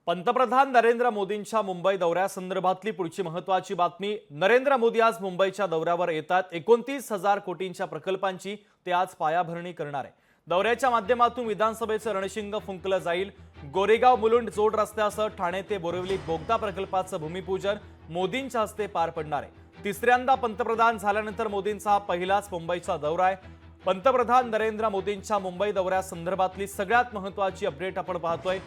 पंतप्रधान नरेंद्र मोदींच्या मुंबई दौऱ्यासंदर्भातली पुढची महत्त्वाची बातमी। नरेंद्र मोदी आज मुंबईच्या दौऱ्यावर येतात। 29,000 कोटींच्या प्रकल्पांची ते आज पायाभरणी करणार आहे। दौऱ्याच्या माध्यमातून विधानसभेचं रणशिंग फुंकलं जाईल। गोरेगाव मुलुंड जोड रस्त्यासह ठाणे ते बोरिवली बोगदा प्रकल्पाचं भूमिपूजन मोदींच्या हस्ते पार पडणार आहे। तिसऱ्यांदा पंतप्रधान झाल्यानंतर मोदींचा हा पहिलाच मुंबईचा दौरा आहे। पंतप्रधान नरेंद्र मोदींच्या मुंबई दौऱ्यासंदर्भातली सगळ्यात महत्त्वाची अपडेट आपण पाहतोय।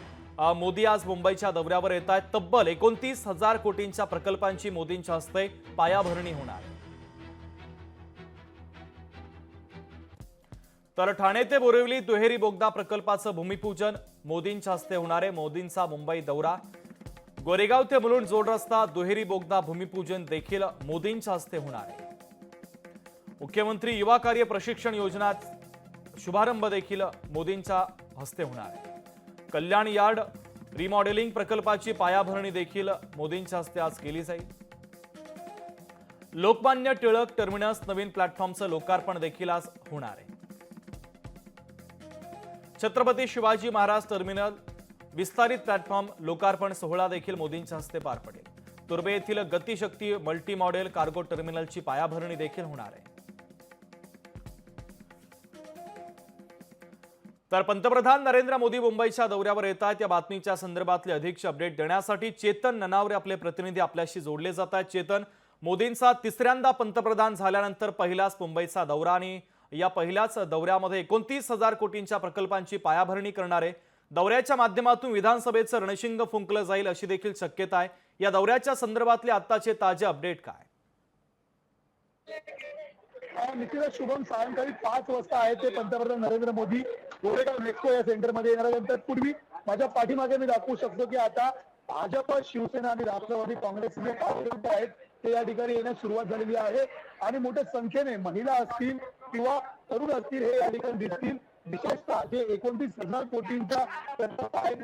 मोदी आज मुंबईच्या दौऱ्यावर येत आहेत। तब्बल 29,000 कोटींच्या प्रकल्पांची मोदींच्या हस्ते पायाभरणी होणार। तर ठाणे ते बोरिवली दुहेरी बोगदा प्रकल्पाचं भूमिपूजन मोदींच्या हस्ते होणार आहे। मोदींचा मुंबई दौरा, गोरेगाव ते मुलुंड जोड रस्ता दुहेरी बोगदा भूमिपूजन देखील मोदींच्या हस्ते होणार आहे। मुख्यमंत्री युवा कार्य प्रशिक्षण योजना शुभारंभ देखील मोदींच्या हस्ते होणार आहे। कल्याण यार्ड रिमॉडेलिंग प्रकल्पाची पायाभरणी देखील मोदींच्या हस्ते आज केली जाईल। लोकमान्य टिळक टर्मिनस नवीन प्लॅटफॉर्मचं लोकार्पण देखील आज होणार आहे। छत्रपती शिवाजी महाराज टर्मिनल विस्तारित प्लॅटफॉर्म लोकार्पण सोहळा देखील मोदींच्या हस्ते पार पडेल। तुर्बे येथील गतिशक्ती मल्टी मॉडेल कार्गो टर्मिनलची पायाभरणी देखील होणार आहे। तर पंतप्रधान नरेंद्र मोदी मुंबईच्या दौऱ्यावर येतात। या बातमीच्या संदर्भातले अधिकचे अपडेट देण्यासाठी चेतन ननावरे आपले प्रतिनिधी आपल्याशी जोडले जात आहेत। चेतन, मोदींचा तिसऱ्यांदा पंतप्रधान झाल्यानंतर पहिलाच मुंबईचा दौरा आणि या पहिल्याच दौऱ्यामध्ये 29,000 कोटींच्या प्रकल्पांची पायाभरणी करणार आहे। दौऱ्याच्या माध्यमातून विधानसभेचं रणशिंग फुंकलं जाईल अशी देखील शक्यता आहे। या दौऱ्याच्या संदर्भातले आताचे ताजे अपडेट काय? निश्चितच शुभम, सायंकाळी 5 वाजता आहे ते पंतप्रधान नरेंद्र मोदी गोरेगाव नेक्को या सेंटरमध्ये येणार आहेत। पूर्वी माझ्या पाठीमागे मी दाखवू शकतो की आता भाजप, शिवसेना आणि राष्ट्रवादी काँग्रेसचे कार्यकर्ते आहेत ते या ठिकाणी येण्यास सुरुवात झालेली आहे आणि मोठ्या संख्येने महिला असतील किंवा तरुण असतील हे या ठिकाणी दिसतील। विशेषतः जे 29,000 कोटींचा काही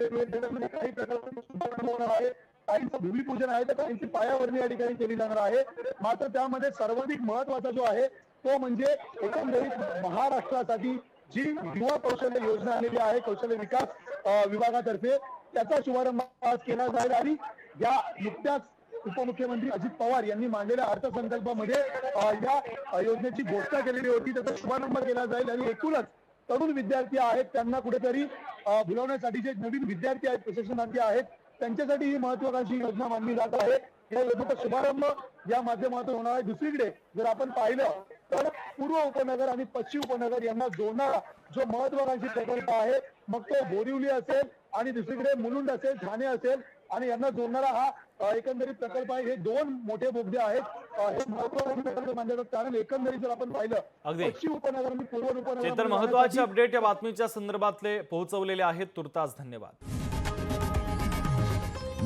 प्रकल्प आहे, काहींचं भूमिपूजन आहे तर काहींची पायाभरणी या ठिकाणी केली जाणार आहे। मात्र त्यामध्ये सर्वाधिक महत्वाचा जो आहे तो म्हणजे एकंदरीत महाराष्ट्रासाठी जी युवा कौशल्य योजना आलेली आहे कौशल्य विकास विभागातर्फे, त्याचा शुभारंभ आज केला जाईल। आणि या नुकत्याच उपमुख्यमंत्री अजित पवार यांनी मांडलेल्या अर्थसंकल्पामध्ये या योजनेची घोषणा केलेली होती, त्याचा शुभारंभ केला जाईल। आणि एकूणच तरुण विद्यार्थी आहेत त्यांना कुठेतरी भुलवण्यासाठी जे नवीन विद्यार्थी आहेत, प्रशिक्षणार्थी आहेत, त्यांच्यासाठी ही महत्त्वाकांक्षी योजना मानली जात आहे। या योजनेचा शुभारंभ या माध्यमातून होणार आहे। दुसरीकडे जर आपण पाहिलं तर पूर्व उपनगर आणि पश्चिम उपनगर यांना जोडणारा जो महत्त्वाकांक्षी प्रकल्प आहे, मग तो बोरिवली असेल आणि दुसरीकडे मुलुंड असेल, ठाणे असेल आणि यांना जोडणारा हा एकंदरीत प्रकल्प आहे। हे 2 मोठे बोगदे आहेत। हे महत्त्वाकांक्षी प्रकल्प मानले जातात कारण एकंदरीत जर आपण पाहिलं पश्चिम उपनगर आणि पूर्व उपनगर तर महत्त्वाचे अपडेट या बातमीच्या संदर्भातले पोहोचवलेले आहेत। तुर्तास धन्यवाद।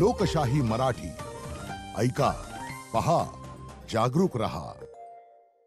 लोकशाही मराठी ऐका, पहा, जागरूक रहा।